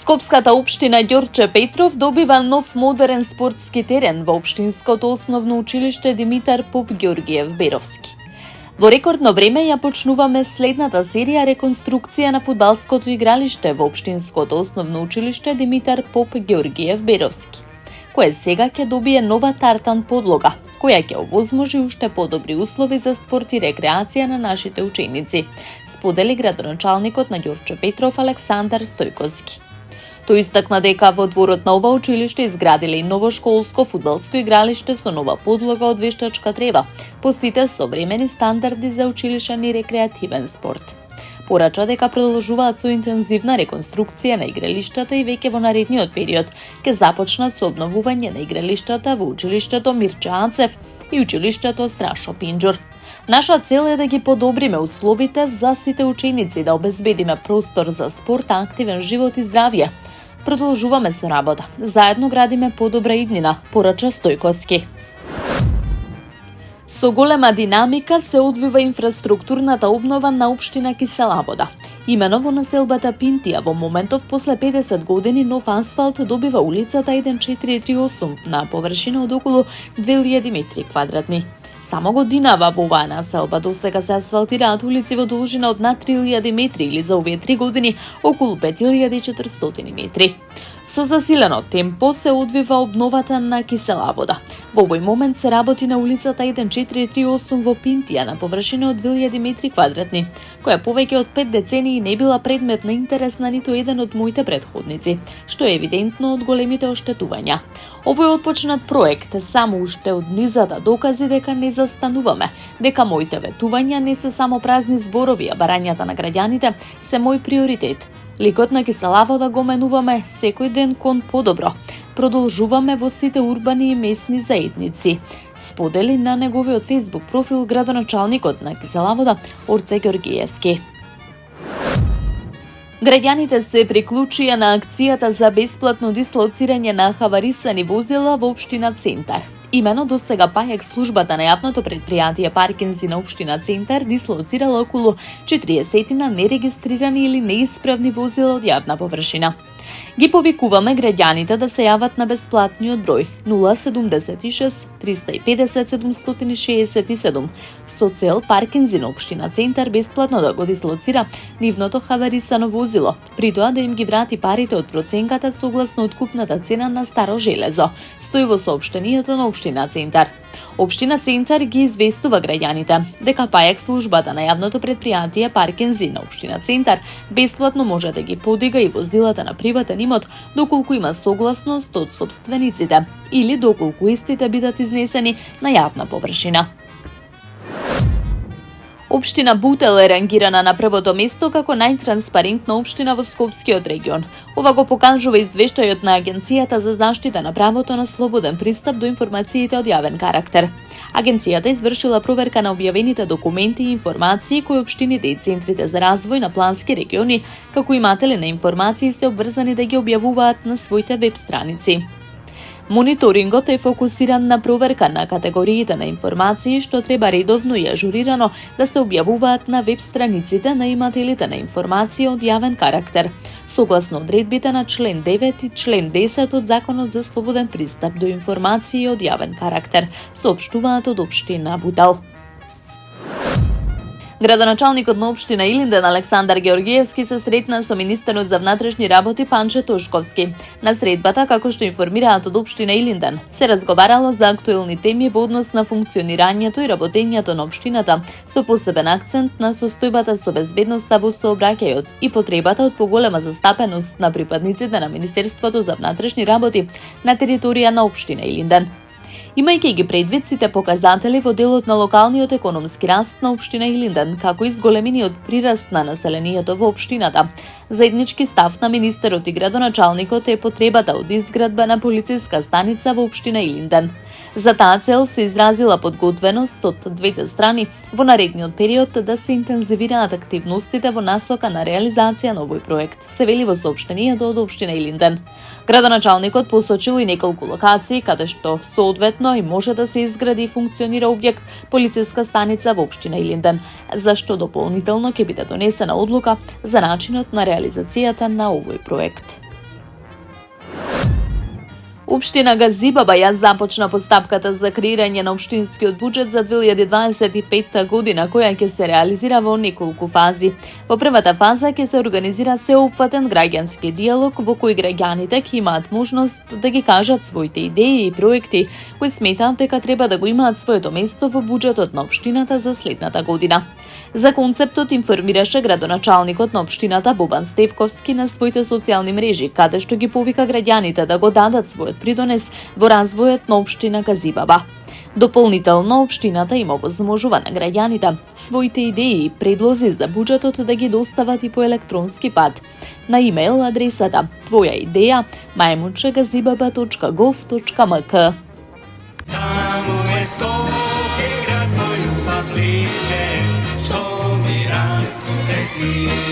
Скопската општина Ѓорче Петров добива нов модерен спортски терен во општинското основно училиште Димитар Поп Ѓоргиев Беровски. Во рекордно време ја почнуваме следната серија реконструкција на фудбалското игралиште во општинското основно училиште Димитар Поп Ѓоргиев Беровски, кое сега ќе добие нова тартан подлога, која ќе овозможи уште подобри услови за спорт и рекреација на нашите ученици, сподели градоначалникот на Ѓорче Петров Александар Стојковски. Тој истакна дека во дворот на ова училиште изградиле и ново школско фудбалско игралиште со нова подлога од вештачка трева, по сите современи стандарди за училишен и рекреативен спорт. Порача дека продолжуваат со интензивна реконструкција на игралиштата и веќе во наредниот период ќе започнат со обновување на игралиштата во училиштето Мирче Анцев и училиштето Страшо Пинџур. Наша цел е да ги подобриме условите за сите ученици, да обезбедиме простор за спорт, активен живот и здравје. Продолжуваме со работа. Заедно градиме подобра иднина, порача Стојковски. Со голема динамика се одвива инфраструктурната обнова на општина Кисела Вода. Имено во населбата Пинтија во моментов после 50 години нов асфалт добива улицата 1438 на површина од околу 2000 метри квадратни. Само годинава во оваа населба досега се асфалтираат улици во должина од над 3000 метри или за овие 3 години околу 5400 метри. Со засилено темпо се одвива обновата на Кисела Вода. Во овој момент се работи на улицата 1438 во Пинтија на површина од 2000 метри квадратни, која повеќе од 5 децении не била предмет на интерес на ниту еден од моите претходници, што е евидентно од големите оштетувања. Овој отпочнат проект само уште од низата докази дека не застануваме, дека моите ветувања не се само празни зборови, а барањата на граѓаните се мој приоритет. Ликот на Кисела Вода го менуваме секој ден кон подобро. Продолжуваме во сите урбани и местни заедници, сподели на неговиот фејсбук профил градоначалникот на Кисела Вода Орце Ѓоргиевски. Граѓаните се приклучија на акцијата за бесплатно дислоцирање на хаварисани возила во општина Центар. Имено досега ПАЕК службата на јавното предпријатие Паркинзи на општина Центар дислоцирала околу 40 нерегистрирани или неисправни возила од јавна површина. Ги повикуваме граѓаните да се јават на бесплатниот број 076 350 767 со цел Паркинзи на општина Центар бесплатно да го дислоцира нивното хаварисано возило, при тоа да им ги врати парите од проценката согласно откупната цена на старо железо, стои во соопштението на општина Центар. Општина Центар ги известува граѓаните дека ПАЕК службата на јавното предпријатие Паркинзи на општина Центар бесплатно може да ги подига и возилата на приватен имот доколку има согласност од сопствениците или доколку истите бидат изнесени на јавна површина. Општина Бутел е рангирана на првото место како најтранспарентна општина во Скопскиот регион. Ова го покажува извештајот на Агенцијата за заштита на правото на слободен пристап до информациите од јавен карактер. Агенцијата извршила проверка на објавените документи и информации кои општините и центрите за развој на плански региони како иматели на информации се обврзани да ги објавуваат на своите веб страници. Мониторингот е фокусиран на проверка на категориите на информации што треба редовно и ажурирано да се објавуваат на веб страниците на имателите на информации од јавен карактер, согласно одредбите на член 9 и член 10 од Законот за слободен пристап до информации од јавен карактер, соопштуваат од општина Бутел. Градоначалникот на општина Илинден Александар Ѓоргиевски се сретна со министерот за внатрешни работи Панче Тошковски. На средбата, како што информираат од општина Илинден, се разговарало за актуелни теми во однос на функционирањето и работењето на општината, со посебен акцент на состојбата со безбедноста во сообраќајот и потребата од поголема застапеност на припадниците на Министерството за внатрешни работи на територија на општина Илинден. Имајќи ги предвид сите показатели во делот на локалниот економски раст на општина Илинден, како и зголемениот прираст на населението во општината, заеднички став на министерот и градоначалникот е потребата од изградба на полициска станица во општина Илинден. За таа цел се изразила подготвеност од двете страни во наредниот период да се интензивираат активностите во насока на реализација на овој проект, се вели во соопштението од општина Илинден. Градоначалникот посочил и неколку локации каде што соодветно и може да се изгради и функционира објект полициска станица во општина Илинден, за што дополнително ќе биде донесена одлука за начинот на реализацијата на овој проект. Општина Газибаба ја започна постапката за креирање на општинскиот буџет за 2025 година, која ќе се реализира во неколку фази. Во првата фаза ќе се организира сеопфатен граѓански диалог во кој граѓаните ќе имаат можност да ги кажат своите идеи и проекти кои сметаат дека треба да го имаат своето место во буџетот на општината за следната година. За концептот информираше градоначалникот на општината Бобан Стевковски на своите социјални мрежи, каде што ги повика граѓаните да го дадат својот придонес во развојот на општина Газибаба. Дополнително, општината има возможува на граѓаните своите идеи и предлози за буџетот да ги достават и по електронски пат на имейл адресата твоја идеја majmunčegazibaba.gov.mk. Tamo je Skopje, grad moj ljubav liče, što mi rastu te sniče.